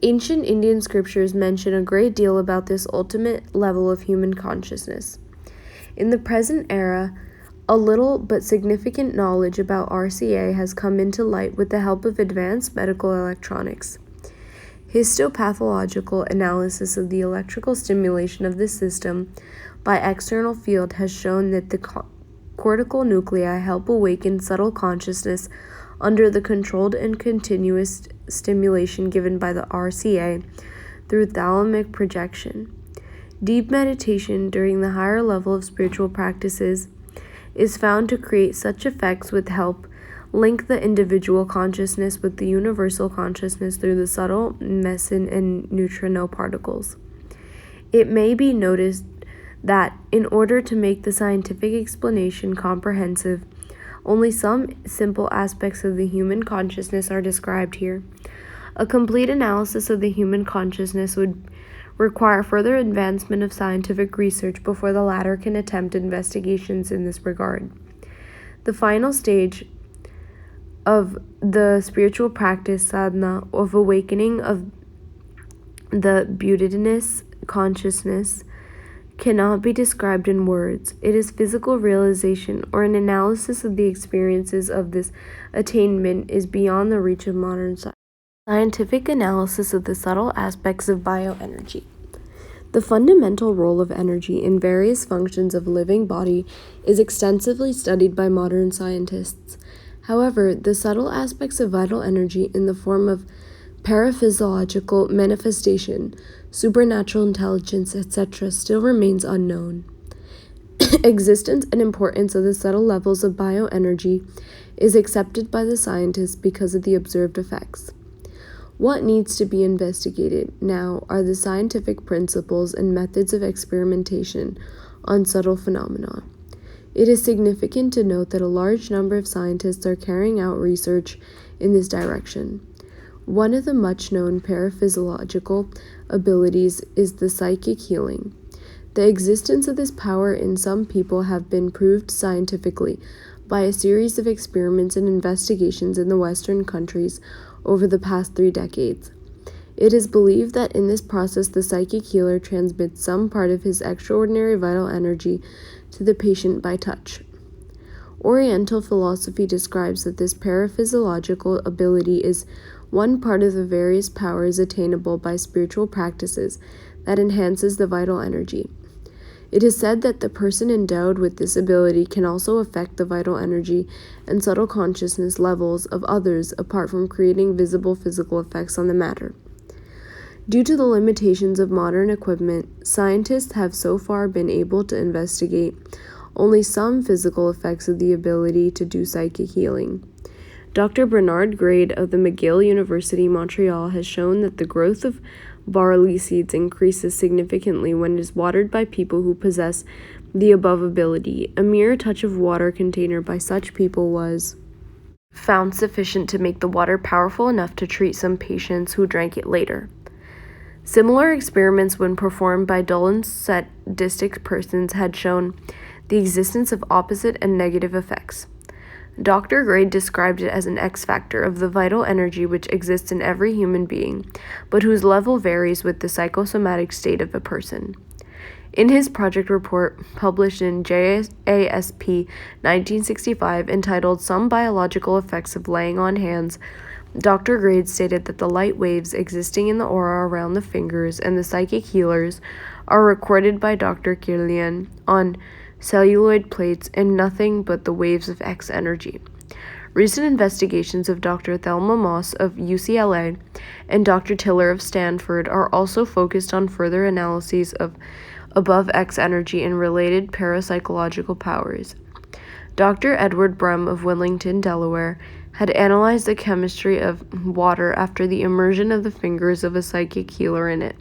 Ancient Indian scriptures mention a great deal about this ultimate level of human consciousness. In the present era, a little but significant knowledge about RCA has come into light with the help of advanced medical electronics. Histopathological analysis of the electrical stimulation of the system by external field has shown that the cortical nuclei help awaken subtle consciousness under the controlled and continuous stimulation given by the RCA through thalamic projection. Deep meditation during the higher level of spiritual practices is found to create such effects with help link the individual consciousness with the universal consciousness through the subtle meson and neutrino particles. It may be noticed that in order to make the scientific explanation comprehensive, only some simple aspects of the human consciousness are described here. A complete analysis of the human consciousness would require further advancement of scientific research before the latter can attempt investigations in this regard. The final stage of the spiritual practice, sadhana, of awakening of the Buddhist consciousness, cannot be described in words. It is physical realization, or an analysis of the experiences of this attainment is beyond the reach of modern science. Scientific analysis of the subtle aspects of bioenergy. The fundamental role of energy in various functions of a living body is extensively studied by modern scientists. However, the subtle aspects of vital energy in the form of paraphysiological manifestation, supernatural intelligence, etc., still remains unknown. Existence and importance of the subtle levels of bioenergy is accepted by the scientists because of the observed effects. What needs to be investigated now are the scientific principles and methods of experimentation on subtle phenomena. It is significant to note that a large number of scientists are carrying out research in this direction. One of the much-known paraphysiological abilities is the psychic healing. The existence of this power in some people have been proved scientifically by a series of experiments and investigations in the Western countries over the past 3 decades. It is believed that in this process the psychic healer transmits some part of his extraordinary vital energy to the patient by touch. Oriental philosophy describes that this paraphysiological ability is one part of the various powers attainable by spiritual practices that enhances the vital energy. It is said that the person endowed with this ability can also affect the vital energy and subtle consciousness levels of others apart from creating visible physical effects on the matter. Due to the limitations of modern equipment, scientists have so far been able to investigate only some physical effects of the ability to do psychic healing. Dr. Bernard Grade of the McGill University, Montreal, has shown that the growth of barley seeds increases significantly when it is watered by people who possess the above ability. A mere touch of water container by such people was found sufficient to make the water powerful enough to treat some patients who drank it later. Similar experiments, when performed by dull and sadistic persons, had shown the existence of opposite and negative effects. Dr. Grade described it as an X factor of the vital energy which exists in every human being, but whose level varies with the psychosomatic state of a person. In his project report, published in JASP 1965, entitled Some Biological Effects of Laying on Hands, Dr. Grade stated that the light waves existing in the aura around the fingers and the psychic healers are recorded by Dr. Kirlian on celluloid plates and nothing but the waves of X energy. Recent investigations of Dr. Thelma Moss of UCLA and Dr. Tiller of Stanford are also focused on further analyses of above X energy and related parapsychological powers. Dr. Edward Brem of Wilmington, Delaware, had analyzed the chemistry of water after the immersion of the fingers of a psychic healer in it.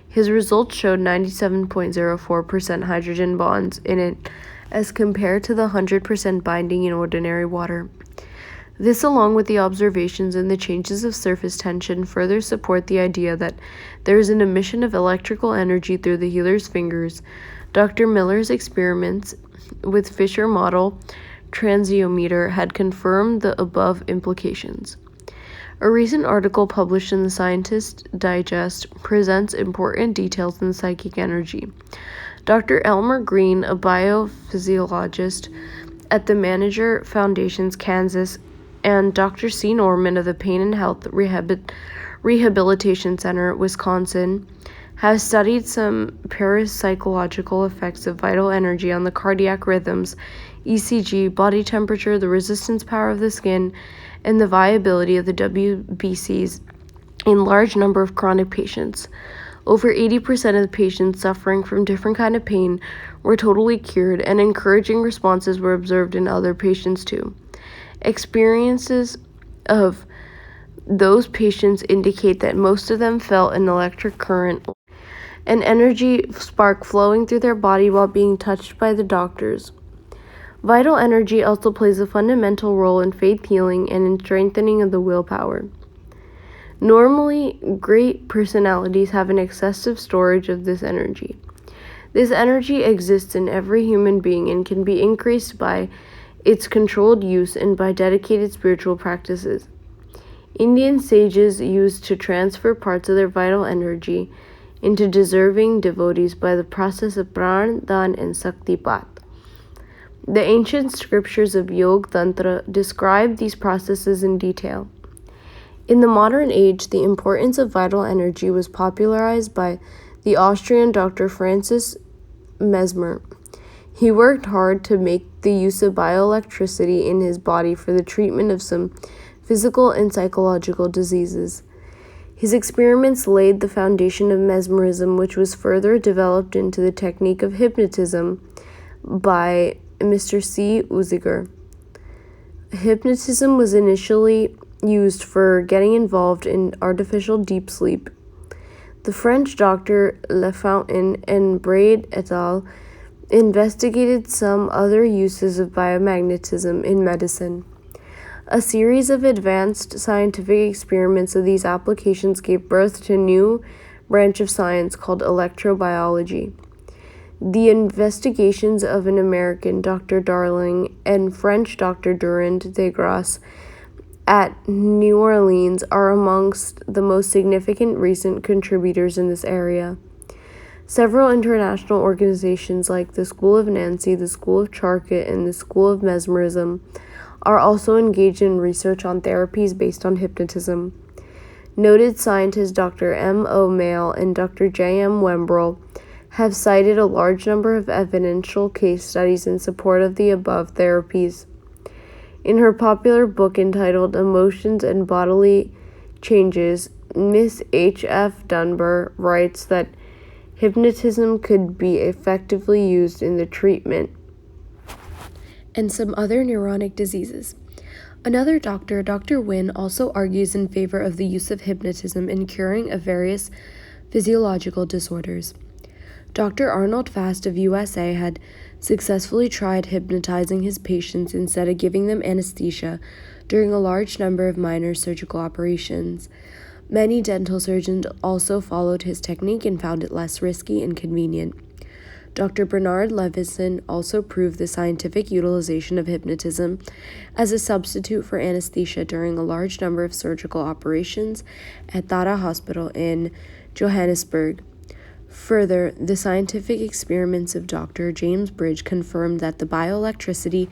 His results showed 97.04% hydrogen bonds in it as compared to the 100% binding in ordinary water. This, along with the observations and the changes of surface tension, further support the idea that there is an emission of electrical energy through the healer's fingers. Dr. Miller's experiments with Fisher model transiometer had confirmed the above implications. A recent article published in the Scientist Digest presents important details in psychic energy. Dr. Elmer Green, a biophysiologist at the Manager Foundation's Kansas, and Dr. C. Norman of the Pain and Health Rehabilitation Center, Wisconsin, have studied some parapsychological effects of vital energy on the cardiac rhythms, ECG, body temperature, the resistance power of the skin, and the viability of the WBCs in large number of chronic patients. Over 80% of the patients suffering from different kind of pain were totally cured, and encouraging responses were observed in other patients too. Experiences of those patients indicate that most of them felt an electric current, an energy spark flowing through their body while being touched by the doctors. Vital energy also plays a fundamental role in faith healing and in strengthening of the willpower. Normally, great personalities have an excessive storage of this energy. This energy exists in every human being and can be increased by its controlled use and by dedicated spiritual practices. Indian sages used to transfer parts of their vital energy into deserving devotees by the process of pran, dan, and saktipat. The ancient scriptures of Yoga Tantra describe these processes in detail. In the modern age, the importance of vital energy was popularized by the Austrian Dr. Francis Mesmer. He worked hard to make the use of bioelectricity in his body for the treatment of some physical and psychological diseases. His experiments laid the foundation of mesmerism, which was further developed into the technique of hypnotism by Mr. C. Uziger. Hypnotism was initially used for getting involved in artificial deep sleep. The French doctor Lafontaine and Braid et al. Investigated some other uses of biomagnetism in medicine. A series of advanced scientific experiments of these applications gave birth to a new branch of science called electrobiology. The investigations of an American, Dr. Darling, and French Dr. Durand de Grasse at New Orleans are amongst the most significant recent contributors in this area. Several international organizations like the School of Nancy, the School of Charcot, and the School of Mesmerism are also engaged in research on therapies based on hypnotism. Noted scientists Dr. M. O. Mayle and Dr. J. M. Wembrel have cited a large number of evidential case studies in support of the above therapies. In her popular book entitled Emotions and Bodily Changes, Miss H. F. Dunbar writes that hypnotism could be effectively used in the treatment and some other neuronic diseases. Another doctor, Dr. Wynne, also argues in favor of the use of hypnotism in curing of various physiological disorders. Dr. Arnold Fast of USA had successfully tried hypnotizing his patients instead of giving them anesthesia during a large number of minor surgical operations. Many dental surgeons also followed his technique and found it less risky and convenient. Dr. Bernard Levison also proved the scientific utilization of hypnotism as a substitute for anesthesia during a large number of surgical operations at Tara Hospital in Johannesburg. Further, the scientific experiments of Dr. James Bridge confirmed that the bioelectricity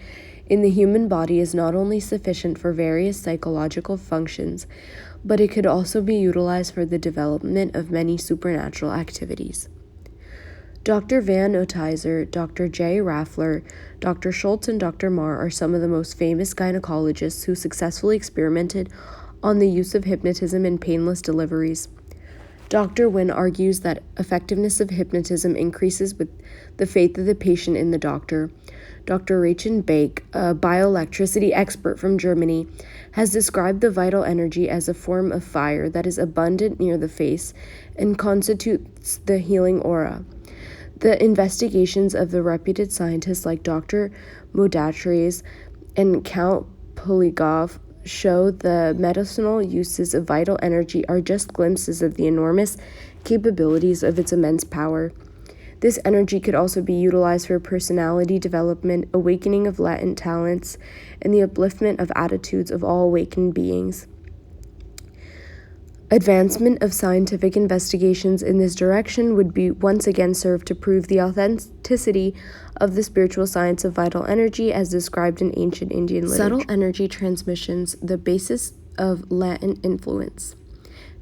in the human body is not only sufficient for various psychological functions, but it could also be utilized for the development of many supernatural activities. Dr. Van Otizer, Dr. J. Raffler, Dr. Schultz, and Dr. Marr are some of the most famous gynecologists who successfully experimented on the use of hypnotism in painless deliveries. Dr. Wynne argues that effectiveness of hypnotism increases with the faith of the patient in the doctor. Dr. Rachel Bake, a bioelectricity expert from Germany, has described the vital energy as a form of fire that is abundant near the face and constitutes the healing aura. The investigations of the reputed scientists like Dr. Modatres and Count Polyakov show the medicinal uses of vital energy are just glimpses of the enormous capabilities of its immense power. This energy could also be utilized for personality development, awakening of latent talents, and the upliftment of attitudes of all awakened beings. Advancement of scientific investigations in this direction would be once again serve to prove the authenticity of the spiritual science of vital energy as described in ancient Indian literature. Subtle energy transmissions, the basis of latent influence.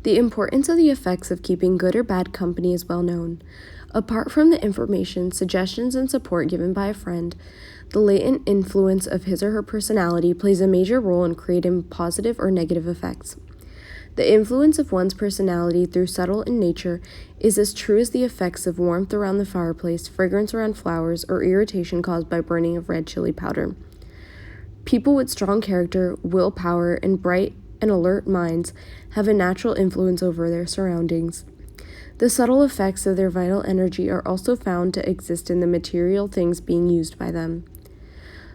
The importance of the effects of keeping good or bad company is well known. Apart from the information, suggestions, and support given by a friend, the latent influence of his or her personality plays a major role in creating positive or negative effects. The influence of one's personality through subtle in nature is as true as the effects of warmth around the fireplace, fragrance around flowers, or irritation caused by burning of red chili powder. People with strong character, willpower, and bright and alert minds have a natural influence over their surroundings. The subtle effects of their vital energy are also found to exist in the material things being used by them.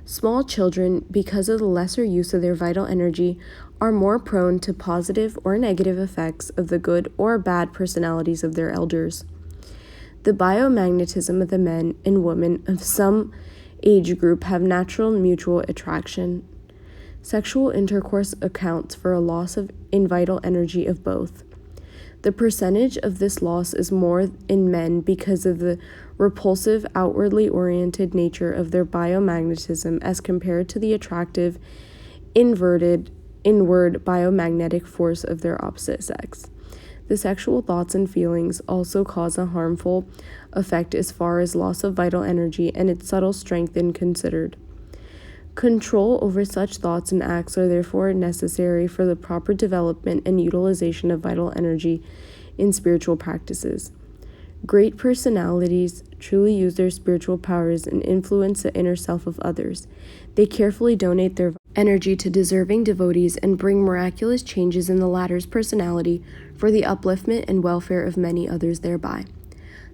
Small children, because of the lesser use of their vital energy, are more prone to positive or negative effects of the good or bad personalities of their elders. The biomagnetism of the men and women of some age group have natural mutual attraction. Sexual intercourse accounts for a loss in vital energy of both. The percentage of this loss is more in men because of the repulsive, outwardly oriented nature of their biomagnetism as compared to the attractive, inward biomagnetic force of their opposite sex. The sexual thoughts and feelings also cause a harmful effect as far as loss of vital energy and its subtle strength is considered. Control over such thoughts and acts are therefore necessary for the proper development and utilization of vital energy in spiritual practices. Great personalities truly use their spiritual powers and influence the inner self of others. They carefully donate their energy to deserving devotees and bring miraculous changes in the latter's personality for the upliftment and welfare of many others thereby.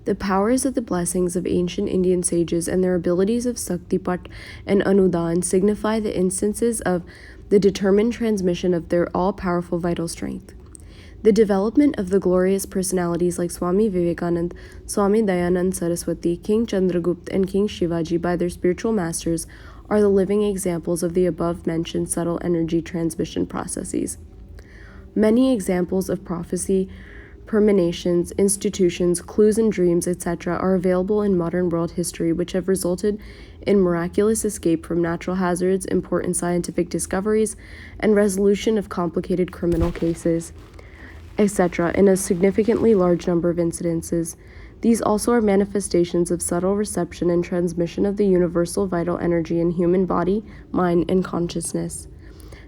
The powers of the blessings of ancient Indian sages and their abilities of Saktipat and Anudan signify the instances of the determined transmission of their all-powerful vital strength. The development of the glorious personalities like Swami Vivekanand, Swami Dayanand Saraswati, King Chandragupta, and King Shivaji by their spiritual masters are the living examples of the above-mentioned subtle energy transmission processes. Many examples of prophecy, premonitions, institutions, clues and dreams, etc. are available in modern world history which have resulted in miraculous escape from natural hazards, important scientific discoveries, and resolution of complicated criminal cases, etc. in a significantly large number of incidences. These also are manifestations of subtle reception and transmission of the universal vital energy in human body, mind, and consciousness.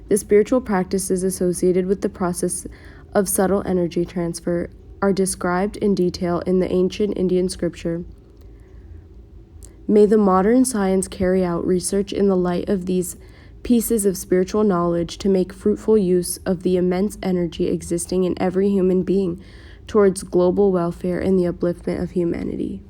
The spiritual practices associated with the process of subtle energy transfer are described in detail in the ancient Indian scripture. May the modern science carry out research in the light of these pieces of spiritual knowledge to make fruitful use of the immense energy existing in every human being towards global welfare and the upliftment of humanity.